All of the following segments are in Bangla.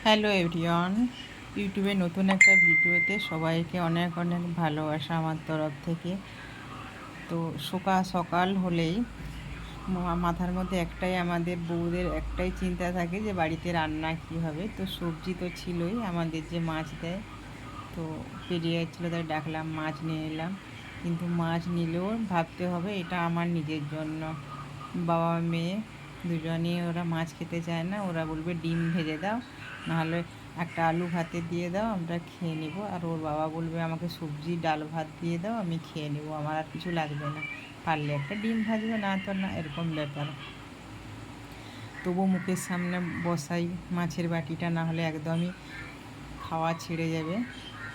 হ্যালো এভরিওয়ান, ইউটিউবে নতুন একটা ভিডিওতে সবাইকে অনেক অনেক ভালোবাসা আমার তরফ থেকে। তো সকাল সকাল হলেই মাথার মধ্যে একটাই, আমাদের বউদের একটাই চিন্তা থাকে যে বাড়িতে রান্না কী হবে। তো সবজি তো ছিলই, আমাদের যে মাছ দেয়, তো পেরিয়ে যাচ্ছিলো তাই ডাকলাম, মাছ নিয়ে এলাম। কিন্তু মাছ নিলেও ভাবতে হবে এটা আমার নিজের জন্য। বাবা মেয়ে দুজনেই ওরা মাছ খেতে চায় না, ওরা বলবে ডিম ভেজে দাও, নাহলে একটা আলু ভাতে দিয়ে দাও, আমরা খেয়ে নেব। আর ওর বাবা বলবে আমাকে সবজি ডাল ভাত দিয়ে দাও, আমি খেয়ে নেব, আমার আর কিছু লাগবে না, পারলে একটা ডিম ভাজবে, না তো না, এরকম ব্যাপার। তবু মুখের সামনে বসাই মাছের বাটিটা, না হলে একদমই খাওয়া ছেড়ে যাবে।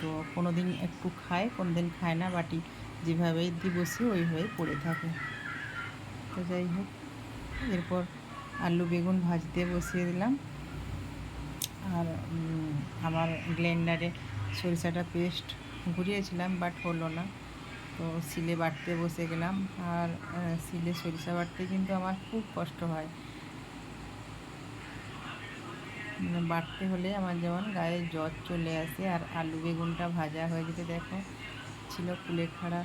তো কোনো দিন একটু খায়, কোনো দিন খায় না, বাটি যেভাবেই দিয়ে বসে ওইভাবেই পড়ে থাকে। তো যাই হোক, এরপর আলু বেগুন ভাজতে বসিয়ে দিলাম। আর আমার ব্লেন্ডারে সরিষাটা পেস্ট ঘুরিয়েছিলাম, বাট হলো না, তো শিলে বাটতে বসে গেলাম। আর শিলে সরিষা বাটতে কিন্তু আমার খুব কষ্ট হয়, মানে বাটতে হলে আমার যেমন গায়ে জ্বর চলে আসে। আর আলু বেগুনটা ভাজা হয়ে যেতে দেখো ছিল কুলেখাড়া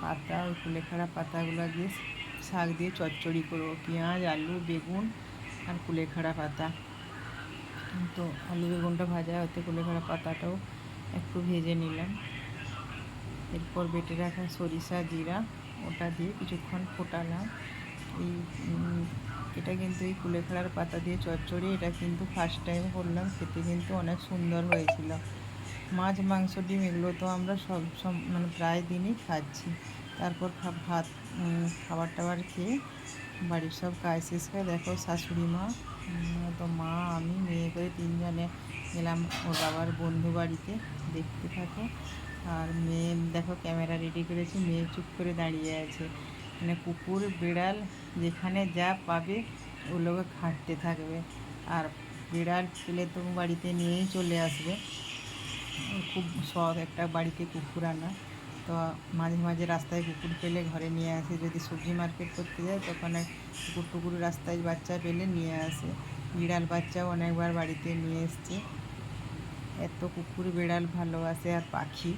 পাতা, ওই কুলেখাড়া পাতাগুলো দিয়ে শাক দিয়ে চচ্চড়ি করবো, পেঁয়াজ আলু বেগুন আর কুলেখাড়া পাতা। তো আলু বেগুনটা ভাজা হতে কুলেখাড়া পাতাটাও একটু ভেজে নিলাম। এরপর বেটে রাখা সরিষা জিরা ওটা দিয়ে কিছুক্ষণ ফোটালাম। এই এটা কিন্তু এই কুলেখাড়ার পাতা দিয়ে চচ্চড়ি, এটা কিন্তু ফার্স্ট টাইম করলাম, খেতে কিন্তু অনেক সুন্দর হয়েছিল। মাছ মাংস ডিম এগুলো তো আমরা সব মানে প্রায় দিনই খাচ্ছি। তারপর ভাত খাবার টাবার খেয়ে বাড়ির সব কাজ শেষ করে দেখো শাশুড়ি মা, তো মা আমি মেয়ে করে তিনজনে গেলাম ওর বাবার বন্ধু বাড়িতে, দেখতে থাকো। আর মেয়ে দেখো ক্যামেরা রেডি করেছি, মেয়ে চুপ করে দাঁড়িয়ে আছে, মানে কুকুর বিড়াল যেখানে যা পাবে ওগুলোকে খাটতে থাকবে। আর বিড়াল পেলে তো বাড়িতে নিয়েই চলে আসবে, খুব শখ একটা বাড়িতে কুকুর আনা। তো মাঝে মাঝে রাস্তায় কুকুর পেলে ঘরে নিয়ে আসে, যদি সবজি মার্কেট করতে যায় তখন কুকুর রাস্তায় বাচ্চা পেলে নিয়ে আসে। বিড়াল বাচ্চাও অনেকবার বাড়িতে নিয়ে এসছে, এত কুকুর বিড়াল ভালোবাসে আর পাখি।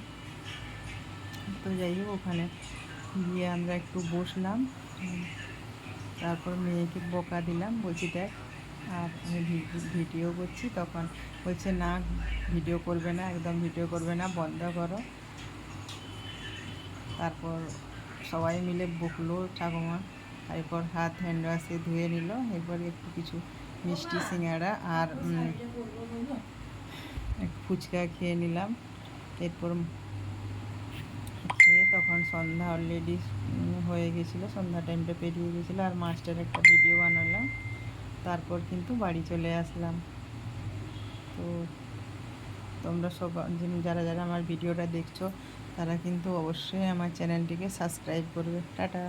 তো যাই হোক, ওখানে গিয়ে আমরা একটু বসলাম, তারপর মেয়েকে বকা দিলাম, বলছি দেখ আর আমি ভিডিও করছি। তখন বলছে না ভিডিও করবে না, একদম ভিডিও করবে না, বন্ধ করো। তারপর সবাই মিলে বকলো ঠাকুমা, এরপর হাত হ্যান্ড ওয়াশে ধুয়ে নিল। এরপর একটু কিছু মিষ্টি সিঙ্গাড়া আর ফুচকা খেয়ে নিলাম। এরপর খেয়ে তখন সন্ধ্যা অলরেডি হয়ে গেছিলো, সন্ধ্যা টাইমটা পেরিয়ে গেছিলো। আর মাস্টার একটা ভিডিও বানালাম, তারপর কিন্তু বাড়ি চলে আসলাম। তো তোমরা সব যারা যারা আমার ভিডিওটা দেখছো তারা কিন্তু অবশ্যই আমার চ্যানেলটিকে সাবস্ক্রাইব করবে। টাটা।